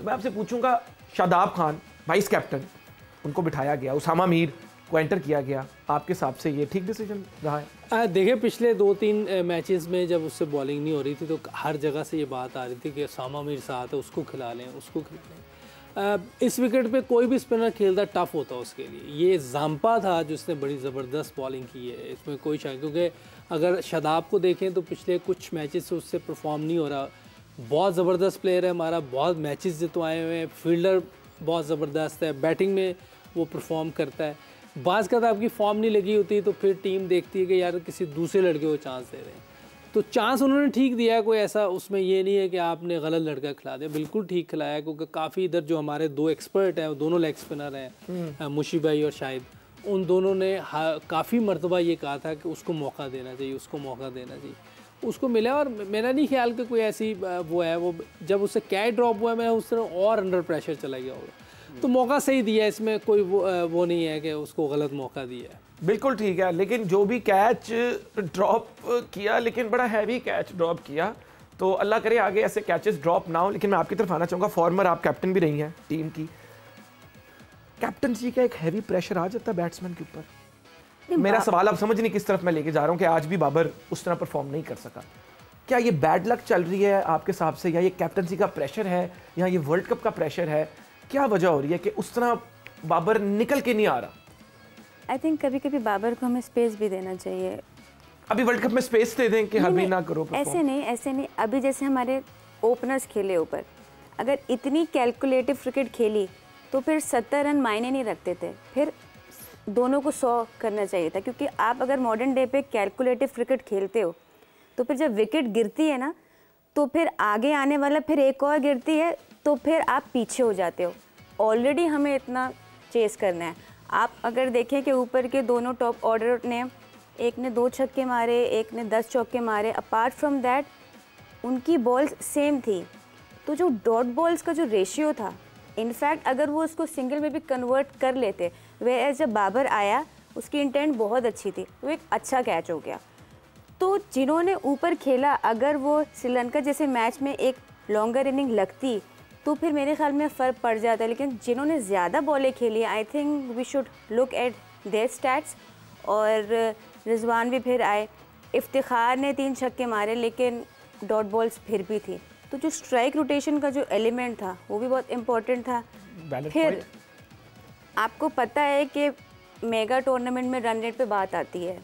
तो मैं आपसे पूछूंगा, शादाब खान वाइस कैप्टन, उनको बिठाया गया, उसामा मीर को एंटर किया गया, आपके हिसाब से ये ठीक डिसीजन रहा है? देखिए पिछले 2-3 मैचेस में जब उससे बॉलिंग नहीं हो रही थी तो हर जगह से ये बात आ रही थी कि उसामा मीर साथ है, उसको खिला लें, उसको खिला लें। इस विकेट पे कोई भी स्पिनर खेलता टफ होता उसके लिए। ये जाम्पा था जिसने बड़ी ज़बरदस्त बॉलिंग की है, इसमें कोई शक, क्योंकि अगर शादाब को देखें तो पिछले कुछ मैचेस से उससे परफॉर्म नहीं हो रहा। बहुत ज़बरदस्त प्लेयर है हमारा, बहुत मैचेस जितवाए हुए हैं, फील्डर बहुत ज़बरदस्त है, बैटिंग में वो परफॉर्म करता है। बाज़ का आपकी फॉर्म नहीं लगी होती तो फिर टीम देखती है कि यार किसी दूसरे लड़के को चांस दे रहे हैं, तो चांस उन्होंने ठीक दिया है, कोई ऐसा उसमें ये नहीं है कि आपने गलत लड़का खिला दिया, बिल्कुल ठीक खिलाया है। क्योंकि काफ़ी इधर जो हमारे 2 एक्सपर्ट हैं, वो दोनों लेग स्पिनर हैं, मुशी भाई और शाहिद, उन दोनों ने काफ़ी मरतबा ये कहा था कि उसको मौका देना चाहिए, उसको मौका देना चाहिए, उसको मिला। और मेरा नहीं ख्याल कि कोई ऐसी वो है, वो जब उससे कैच ड्रॉप हुआ मैं उस तरह और अंडर प्रेशर चला गया होगा, तो मौका सही दिया, इसमें कोई वो नहीं है कि उसको गलत मौका दिया है। बिल्कुल ठीक है, लेकिन जो भी कैच ड्रॉप किया, लेकिन बड़ा हैवी कैच ड्रॉप किया, तो अल्लाह करे आगे ऐसे कैचेस ड्रॉप ना हो। लेकिन मैं आपकी तरफ आना चाहूँगा, फॉर्मर आप कैप्टन भी रही हैं टीम की, कैप्टनसी का एक हैवी प्रेशर आ जाता है बैट्समैन के ऊपर। मेरा सवाल आप समझ नहीं किस तरफ मैं लेके जा रहा हूँ कि आज भी बाबर उस तरह परफॉर्म नहीं कर सका। क्या ये बैड लक चल रही है आपके हिसाब से, या ये कैप्टनसी का प्रेशर है, या ये वर्ल्ड कप का प्रेशर है? क्या वजह हो रही है कि उस तरह बाबर निकल के नहीं आ रहा? आई थिंक कभी कभी बाबर को हमें स्पेस भी देना चाहिए। अभी वर्ल्ड कप में स्पेस दे दें कि हर महीना करो perform। ऐसे नहीं। अभी जैसे हमारे ओपनर्स खेले ऊपर, अगर इतनी कैलकुलेटिव क्रिकेट खेली तो फिर 70 रन मायने नहीं रखते थे, फिर दोनों को 100 करना चाहिए था। क्योंकि आप अगर मॉडर्न डे पे कैलकुलेटिव क्रिकेट खेलते हो तो फिर जब विकेट गिरती है ना, तो फिर आगे आने वाला फिर एक और गिरती है तो फिर आप पीछे हो जाते हो। ऑलरेडी हमें इतना चेस करना है। आप अगर देखें कि ऊपर के दोनों टॉप ऑर्डर ने, एक ने 2 छक्के मारे, एक ने 10 चौके मारे, अपार्ट फ्रॉम दैट उनकी बॉल्स सेम थी। तो जो डॉट बॉल्स का जो रेशियो था, इनफैक्ट अगर वो उसको सिंगल में भी कन्वर्ट कर लेते, वे एज जब बाबर आया उसकी इंटेंट बहुत अच्छी थी, वो एक अच्छा कैच हो गया। तो जिन्होंने ऊपर खेला, अगर वो श्रीलंका जैसे मैच में एक लॉन्गर इनिंग लगती तो फिर मेरे ख्याल में फ़र्क पड़ जाता है। लेकिन जिन्होंने ज़्यादा बॉलें खेली, I think we should look at their stats. और रिजवान भी फिर आए, इफ्तिखार ने 3 छक्के मारे, लेकिन डॉट बॉल्स फिर भी थी। तो जो स्ट्राइक रोटेशन का जो एलिमेंट था वो भी बहुत इम्पोर्टेंट था। फिर आपको पता है कि मेगा टूर्नामेंट में रन रेट पे बात आती है,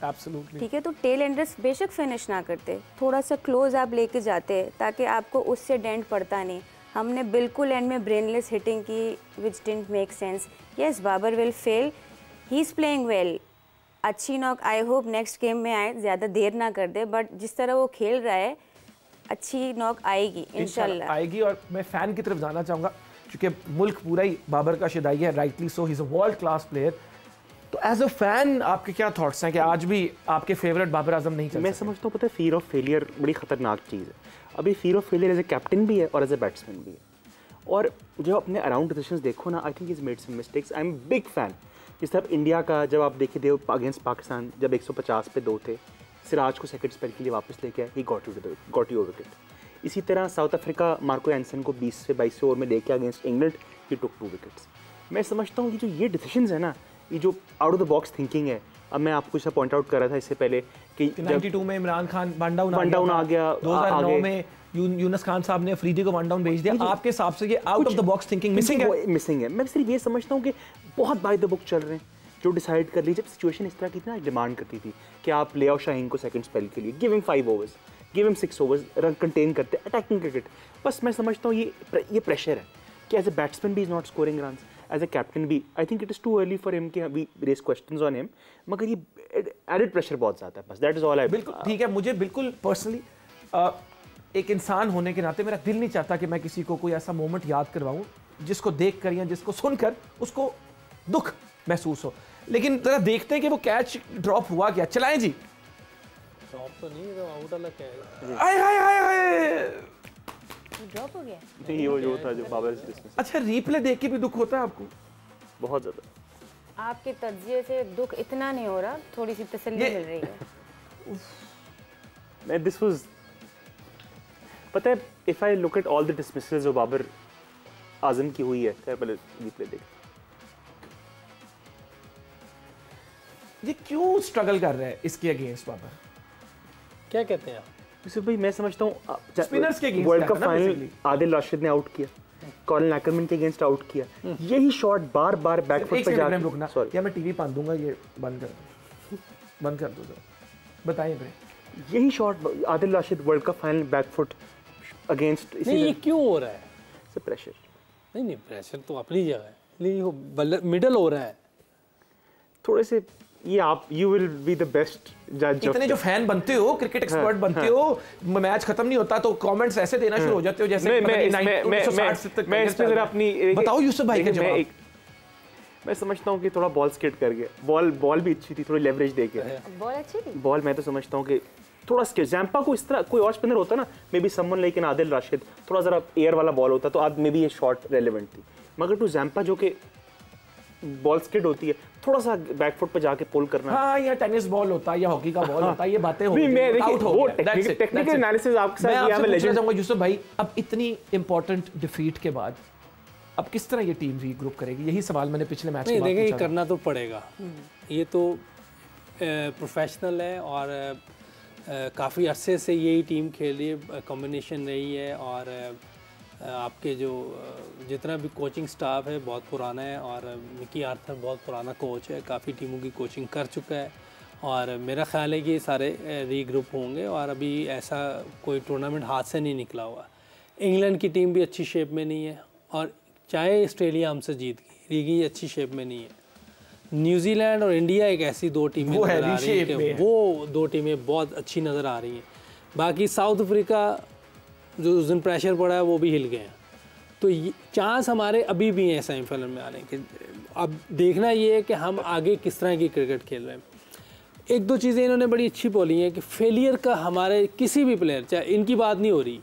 ठीक है, तो टेल एंडर्स बेशक फिनिश ना करते, थोड़ा सा क्लोज आप लेके जाते ताकि आपको उससे डेंट पड़ता नहीं। हमने बिल्कुल एंड में ब्रेनलेस हिटिंग की which didn't make sense. Yes, Babar will fail, he is playing well, अच्छी knock, I hope next game में आए, ज़्यादा देर ना कर दे, बट जिस तरह वो खेल रहा है अच्छी नॉक आएगी इंशाल्लाह आएगी। और मैं फ़ैन की तरफ जाना चाहूँगा, क्योंकि मुल्क पूरा ही बाबर का शिदाई है, rightly so, he is a world class player. तो एज अ फैन आपके क्या थॉट्स हैं कि आज भी आपके फेवरेट बाबर आजम नहीं चल? मैं समझता हूँ, पता है, फियर ऑफ फेलियर बड़ी ख़तरनाक चीज़ है। अभी fear of failure as a captain भी है और एज ए बैट्समैन भी है। और जब अपने अराउंड डिसीजंस देखो ना, I think is made some mistakes. I am big fan. जिस तरह इंडिया का जब आप देखे थे अगेंस्ट पाकिस्तान, जब 150 पे 2 थे, सिराज को सेकंड स्पेल के लिए वापस लेके आए, ही गॉट यू विकेट। इसी तरह साउथ अफ्रीका मार्को एंसन को 20 से 22 ओवर में लेके अगेंस्ट इंग्लैंड, ही टुक 2 विकेट्स। मैं समझता हूँ कि जो ये डिसीजंस है ना, ये जो out of the box thinking है। अब मैं आपको इसे पॉइंट आउट कर रहा था इससे पहले कि 92 में इमरान खान वन डाउन आ गया, 2009 में यूनुस खान साहब ने अफरीदी को वन डाउन भेज दिया। आपके हिसाब से ये out of the box thinking missing है? मैं सिर्फ ये समझता हूँ कि बहुत बाय द बुक चल रहे हैं, जो डिसाइड कर ली। जब सिचुएशन इस तरह की थी ना, डिमांड करती थी कि आप ले आओ शाहीन को सेकंड स्पेल के लिए, give him 5 overs, give him 6 overs, run contain करते, अटैकिंग क्रिकेट। बस मैं समझता हूँ ये प्रेशर है कि एज ए बैट्समैन भी is not scoring runs, as a captain भी I think it is too early for him कि we raise questions on him, मगर ये एडेड प्रेशर बहुत ज़्यादा है। बस दैट इज़ ऑल। बिल्कुल ठीक है। मुझे बिल्कुल पर्सनली एक इंसान होने के नाते मेरा दिल नहीं चाहता कि मैं किसी को कोई ऐसा मोमेंट याद करवाऊं जिसको देख कर या जिसको सुनकर उसको दुख महसूस हो। लेकिन जरा देखते हैं कि वो कैच ड्रॉप हुआ क्या। चलाएं जी। ड्रॉप तो नहीं, तो आउट वाला कैच। हाय हाय हाय हाय, ड्रॉप हो गया। नहीं, वो जो था जो बाबर से डिसमिस। अच्छा, रिप्ले देख के भी दुख होता है आपको? बहुत ज़्यादा। आपके तज्जिए से दुख इतना नहीं हो रहा, थोड़ी सी तसल्ली मिल रही है। मैं दिस वाज, पता है, if I look at all the dismissals of Babar Azam की हुई है। खैर पहले रिप्ले देख। ये क्यों स्ट्रगल कर रहा है इसके अगेंस्ट बाबर? क्या कहते हैं आप? यूसुफ भाई मैं समझता हूँ स्पिनर्स के against world cup final Adil Rashid ने आउट किया, कॉलिन एक्करमैन के अगेंस्ट आउट किया, यही शॉट बार बार बैकफुट पे जाके रुकना, सॉरी या मैं टीवी बांध दूंगा, ये बंद कर दो जरा, बताइए भाई। यही shot Adil Rashid world cup final backfoot against नहीं, ये क्यों हो रहा है? से प्रेशर नहीं, प्रेशर तो अपनी जगह है, लेकिन मिडल हो रहा है थोड़े से। ये आप you will be the best जज। इतने जो फैन बनते हो, क्रिकेट एक्सपर्ट बनते हो, मैच खत्म नहीं होता तो कमेंट्स ऐसे देना शुरू हो जाते हो जैसे मैं इसमें जरा अपनी बताओ यूसुफ भाई के जवाब। मैं समझता हूँ कि थोड़ा बॉल स्किट कर गया, बॉल भी अच्छी थी, थोड़ी लेवरेज दे के बॉल अच्छी थी। बॉल मैं तो समझता हूँ कि थोड़ा स्किट, जैम्पा को इस तरह कोई और स्पिनर होता ना, may be someone like Adil Rashid, थोड़ा जरा एयर वाला बॉल होता तो आज मे बी ये शॉट रेलेवेंट थी, मगर टू जैम्पा जो कि बॉल स्किड होती है, थोड़ा सा बैकफुट पे जाके पुल करना। हाँ, या टेनिस बॉल होता है या हॉकी का बॉल होता है, ये बातें हो नहीं, मैं देखिए वो टेक्निकल एनालिसिस आपके साथ किया। मैं पूछना चाहूंगा यूसुफ भाई, अब इतनी इंपॉर्टेंट डिफीट के बाद अब किस तरह ये टीम रीग्रुप करेगी? यही सवाल मैंने पिछले मैच में देखिए, करना तो पड़ेगा, ये तो प्रोफेशनल है और काफ़ी अरसे से यही टीम खेली, कॉम्बिनेशन रही है और आपके जो जितना भी कोचिंग स्टाफ है बहुत पुराना है और मिकी आर्थर बहुत पुराना कोच है, काफ़ी टीमों की कोचिंग कर चुका है और मेरा ख्याल है कि सारे रीग्रुप होंगे और अभी ऐसा कोई टूर्नामेंट हाथ से नहीं निकला हुआ। इंग्लैंड की टीम भी अच्छी शेप में नहीं है और चाहे ऑस्ट्रेलिया हमसे जीत गई, लेकिन अच्छी शेप में नहीं है। न्यूजीलैंड और इंडिया एक ऐसी दो टीमें नज़र आ रही हैं कि वो दो टीमें बहुत अच्छी नज़र आ रही हैं। बाकी साउथ अफ्रीका जो उस दिन प्रेशर पड़ा है वो भी हिल गए हैं, तो चांस हमारे अभी भी हैं सेमीफाइनल में आने के। अब देखना ये है कि हम आगे किस तरह की क्रिकेट खेल रहे हैं। एक दो चीज़ें इन्होंने बड़ी अच्छी बोली हैं कि फेलियर का हमारे किसी भी प्लेयर, चाहे इनकी बात नहीं हो रही,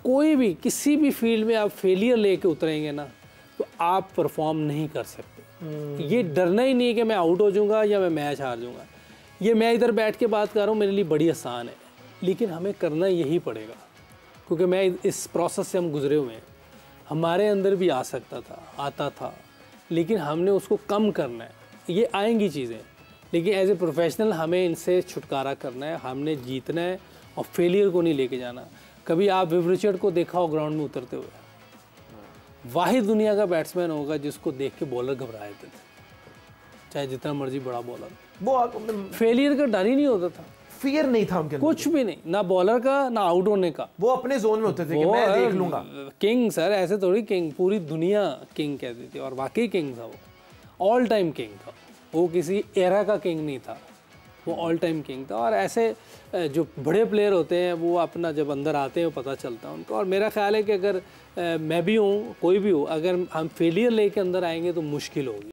कोई भी किसी भी फील्ड में आप फेलियर लेके उतरेंगे ना तो आप परफॉर्म नहीं कर सकते। ये डरना ही नहीं कि मैं आउट हो जाऊंगा या मैं मैच हार जाऊंगा। ये मैं इधर बैठ के बात कर रहा हूँ, मेरे लिए बड़ी आसान है, लेकिन हमें करना यही पड़ेगा क्योंकि मैं इस प्रोसेस से हम गुजरे हुए हैं। हमारे अंदर भी आ सकता था, आता था, लेकिन हमने उसको कम करना है। ये आएंगी चीज़ें, लेकिन एज ए प्रोफेशनल हमें इनसे छुटकारा करना है, हमने जीतना है और फेलियर को नहीं लेके जाना। कभी आप विव रिचर्ड को देखा हो ग्राउंड में उतरते हुए, वाहिद दुनिया का बैट्समैन होगा जिसको देख के बॉलर घबरा जाते थे, चाहे जितना मर्जी बड़ा बॉलर। वो फेलियर का डर ही नहीं होता था, फियर नहीं था उनके, कुछ भी नहीं, ना बॉलर का ना आउट होने का। वो अपने जोन में होते थे कि मैं देख लूंगा। किंग सर, ऐसे थोड़ी किंग, पूरी दुनिया किंग कहती थी और वाकई किंग था वो, ऑल टाइम किंग था वो, किसी एरा का किंग नहीं था वो, ऑल टाइम किंग था। और ऐसे जो बड़े प्लेयर होते हैं वो अपना जब अंदर आते हैं पता चलता है उनको। और मेरा ख्याल है कि अगर मैं भी हूँ, कोई भी हो, अगर हम फेलियर लेके अंदर आएंगे तो मुश्किल होगी।